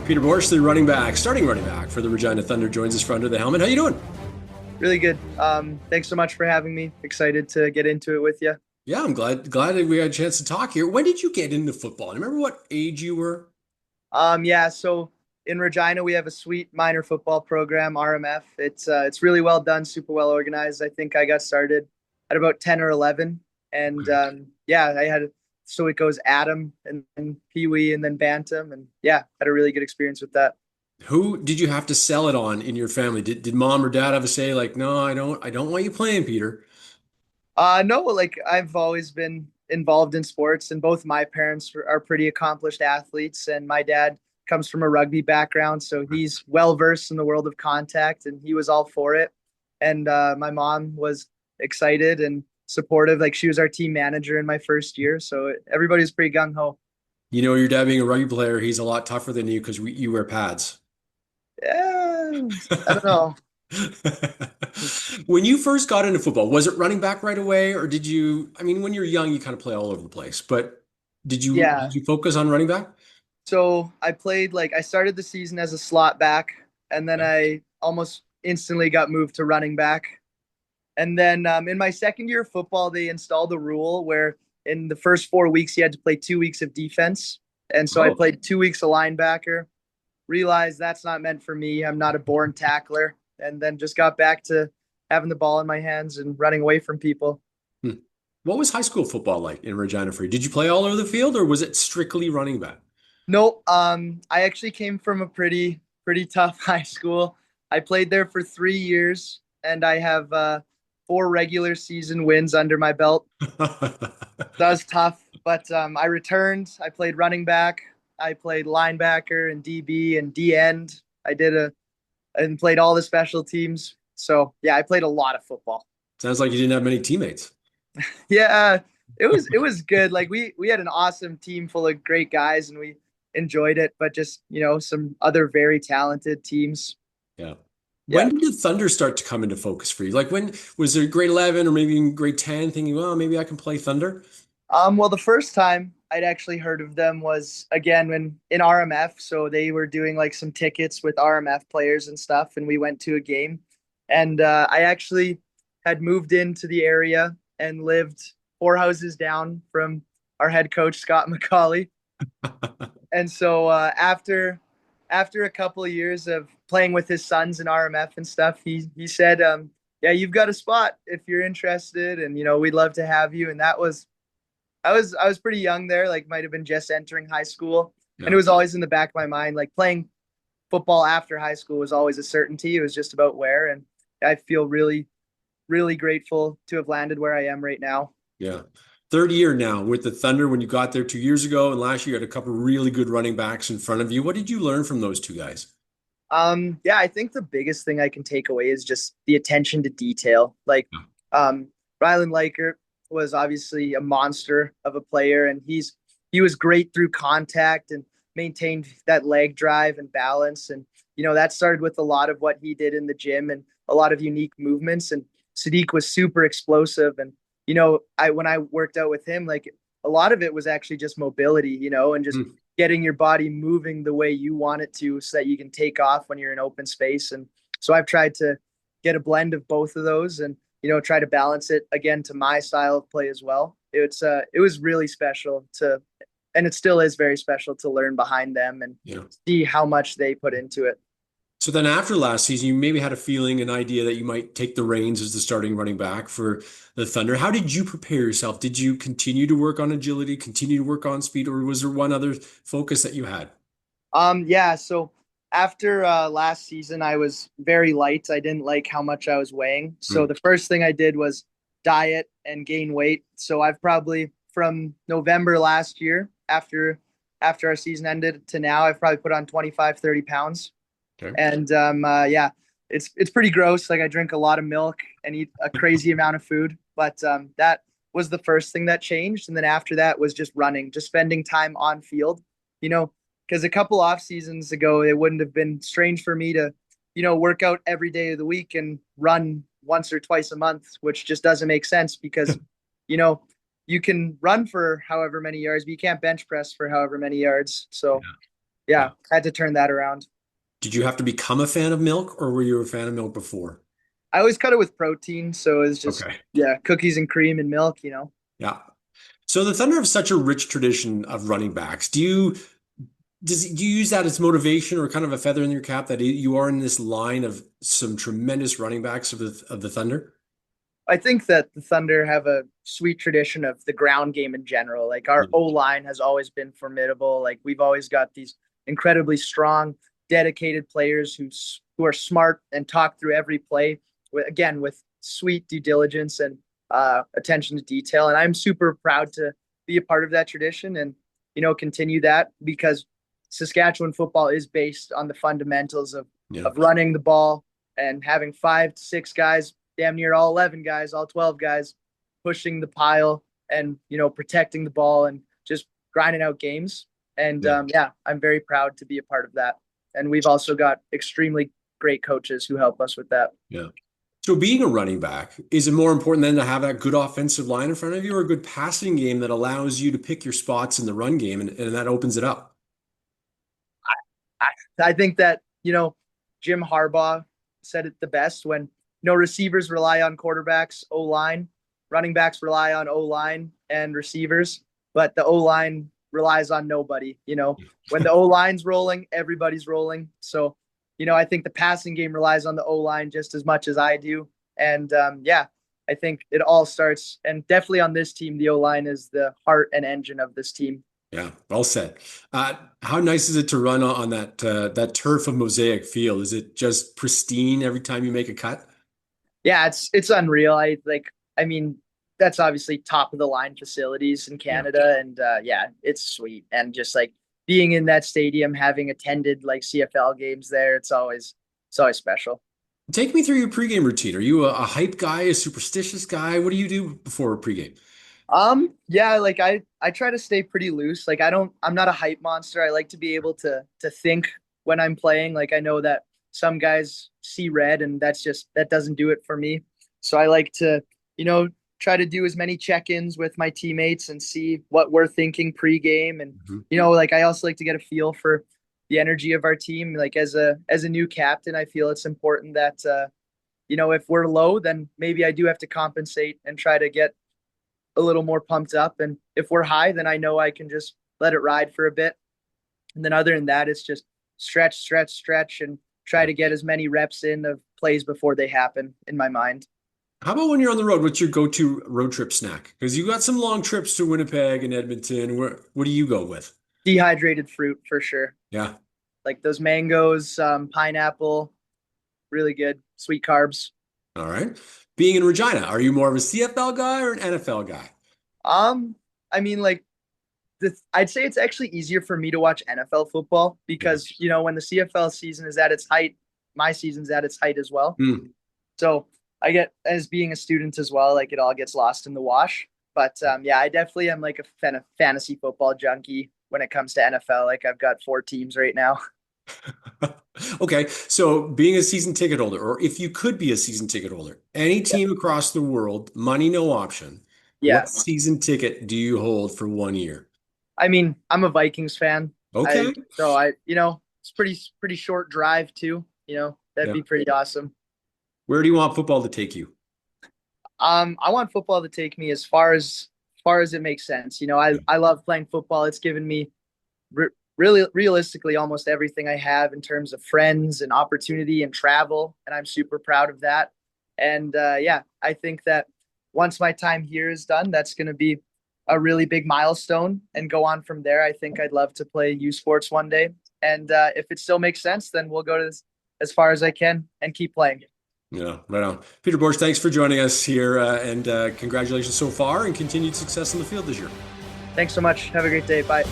Peter Boersch, the starting running back for the Regina Thunder, joins us from under the helmet. How you doing? Really good. Thanks so much for having me. Excited to get into it with you. Yeah, I'm glad that we had a chance to talk here. When did you get into football? I remember what age you were? Yeah, so in Regina we have a sweet minor football program, RMF. It's really well done, super well organized. I think I got started at about 10 or 11, and Okay. yeah, I had so it goes Adam and then Pee Wee and then Bantam, and yeah, had a really good experience with that. Who did you have to sell it on in your family? Did mom or dad have a say like, no, I don't want you playing, Peter? No, like I've always been involved in sports, and both my parents are pretty accomplished athletes, and my dad comes from a rugby background, so he's well versed in the world of contact, and he was all for it. And my mom was excited and supportive. Like she was our team manager in my first year, so everybody was pretty gung ho. You know, your dad being a rugby player, he's a lot tougher than you because you wear pads. Yeah, I don't know. When you first got into football, was it running back right away, or did you? I mean, when you're young, you kind of play all over the place, but Yeah, did you focus on running back? so I played like I started the season as a slot back, and then I almost instantly got moved to running back. And then in my second year of football, they installed a rule where in the first 4 weeks, you had to play 2 weeks of defense. And so I Oh, played 2 weeks of linebacker, realized that's not meant for me. I'm not a born tackler. And then just got back to having the ball in my hands and running away from people. hmm. What was high school football like in Regina for you? Did you play all over the field, or was it strictly running back? No, I actually came from a pretty tough high school. I played there for 3 years, and I have four regular season wins under my belt. That was tough, but I returned. I played running back. I played linebacker and DB and D end. I did a and played all the special teams. So yeah, I played a lot of football. Sounds like you didn't have many teammates. Yeah, it was good. Like we had an awesome team full of great guys, and we enjoyed it. But just some other very talented teams. Yeah. When Yeah. did the Thunder start to come into focus for you? Like when was there grade 11 or maybe in grade 10 thinking, well, maybe I can play Thunder? Well, the first time I'd actually heard of them was again when in RMF. So they were doing like some tickets with RMF players and stuff, and we went to a game. And I actually had moved into the area and lived four houses down from our head coach Scott McCauley. And so after a couple of years of playing with his sons in RMF and stuff, he said, "Yeah, you've got a spot if you're interested, and we'd love to have you." And that was I was pretty young there, like might have been just entering high school. And it Yeah. was always in the back of my mind, like playing football after high school was always a certainty. It was just about where. And I feel really, really grateful to have landed where I am right now. Yeah. Third year now with the Thunder when you got there 2 years ago, and last year you had a couple of really good running backs in front of you. What did you learn from those two guys? Yeah, I think the biggest thing I can take away is just the attention to detail. Like um Rylan Likert was obviously a monster of a player, and he was great through contact and maintained that leg drive and balance. And that started with a lot of what he did in the gym and a lot of unique movements. And Sadiq was super explosive. And I when I worked out with him, like a lot of it was actually just mobility, and just Hmm. getting your body moving the way you want it to so that you can take off when you're in open space. And so I've tried to get a blend of both of those and try to balance it again to my style of play as well. It was really special to and it still is very special to learn behind them and Yeah. see how much they put into it. So then after last season, you maybe had a feeling, an idea that you might take the reins as the starting running back for the Thunder. How did you prepare yourself? Did you continue to work on agility, continue to work on speed, or was there one other focus that you had? Yeah, so after last season I was very light. I didn't like how much I was weighing. So Hmm. the first thing I did was diet and gain weight. So I've probably from November last year after our season ended to now I've probably put on 25, 30 pounds. Okay. And yeah, it's pretty gross. Like I drink a lot of milk and eat a crazy amount of food, but that was the first thing that changed. And then after that was just running, just spending time on field. You know, because a couple off seasons ago, it wouldn't have been strange for me to, work out every day of the week and run once or twice a month, which just doesn't make sense because, you know, you can run for however many yards, but you can't bench press for however many yards. So Yeah, Yeah. had to turn that around. Did you have to become a fan of milk, or were you a fan of milk before? I always cut it with protein, so it's just Okay. yeah, cookies and cream and milk. Yeah. So the Thunder have such a rich tradition of running backs. Do you use that as motivation or kind of a feather in your cap that you are in this line of some tremendous running backs of the Thunder? I think that the Thunder have a sweet tradition of the ground game in general. Like our Yeah. O line has always been formidable. Like we've always got these incredibly strong, dedicated players who are smart and talk through every play again with sweet due diligence and attention to detail. And I'm super proud to be a part of that tradition and continue that because Saskatchewan football is based on the fundamentals Yeah. of running the ball and having 5 to 6 guys, damn near all 11 guys, all 12 guys pushing the pile and, protecting the ball and just grinding out games. And Yeah. yeah, I'm very proud to be a part of that. And we've also got extremely great coaches who help us with that. Yeah. So being a running back, is it more important than to have that good offensive line in front of you or a good passing game that allows you to pick your spots in the run game and that opens it up? I think that, Jim Harbaugh said it the best when receivers rely on quarterbacks, O line, running backs rely on O line and receivers, but the O line relies on nobody. When the O line's rolling, everybody's rolling. So, I think the passing game relies on the O line just as much as I do. And yeah, I think it all starts, and definitely on this team, the O line is the heart and engine of this team. Yeah, well said. How nice is it to run on that turf of Mosaic Field? Is it just pristine every time you make a cut? Yeah, it's unreal. I mean, that's obviously top of the line facilities in Yeah. Canada, and yeah, it's sweet. And just like being in that stadium, having attended like CFL games there, it's always special. Take me through your pregame routine. Are you a hype guy, a superstitious guy? What do you do before a pregame? Yeah, like I try to stay pretty loose. Like I'm not a hype monster. I like to be able to think when I'm playing. Like I know that some guys see red and that doesn't do it for me. So I like to, you know, try to do as many check-ins with my teammates and see what we're thinking pre-game. And Mhm. like I also like to get a feel for the energy of our team. Like as a new captain, I feel it's important that if we're low, then maybe I do have to compensate and try to get a little more pumped up. And if we're high, then I know I can just let it ride for a bit. And then other than that, it's just stretch, stretch, stretch, and try Yeah. to get as many reps in of plays before they happen in my mind. How about when you're on the road? What's your go-to road trip snack? Because you got some long trips to Winnipeg and Edmonton. What do you go with? Dehydrated fruit for sure. Yeah. Like those mangoes, pineapple, really good. Sweet carbs. All right. Being in Regina, are you more of a CFL guy or an NFL guy? Um, I mean, like I'd say it's actually easier for me to watch NFL football Yeah. because when the CFL season is at its height, my season's at its height as well. Hmm. So I get as being a student as well, like it all gets lost in the wash. But yeah, I definitely am like a fantasy football junkie when it comes to NFL. Like I've got 4 teams right now. Okay, so being a season ticket holder, or if you could be a season ticket holder, any Yeah. team across the world, money no option, what Yes. season ticket do you hold for 1 year? I mean, I'm a Vikings fan. I Okay. so I it's pretty short drive too. That'd Yeah. be pretty awesome. Where do you want football to take you? I want football to take me as far as it makes sense. I love playing football. It's given me really realistically almost everything I have in terms of friends and opportunity and travel, and I'm super proud of that. And yeah, I think that once my time here is done, that's going to be a really big milestone and go on from there. I think I'd love to play U Sports one day, and if it still makes sense, then we'll go to as far as I can and keep playing. Yeah, right on. Peter Boersch, thanks for joining us here, and congratulations so far and continued success in the field this year. Thanks so much. Have a great day. Bye.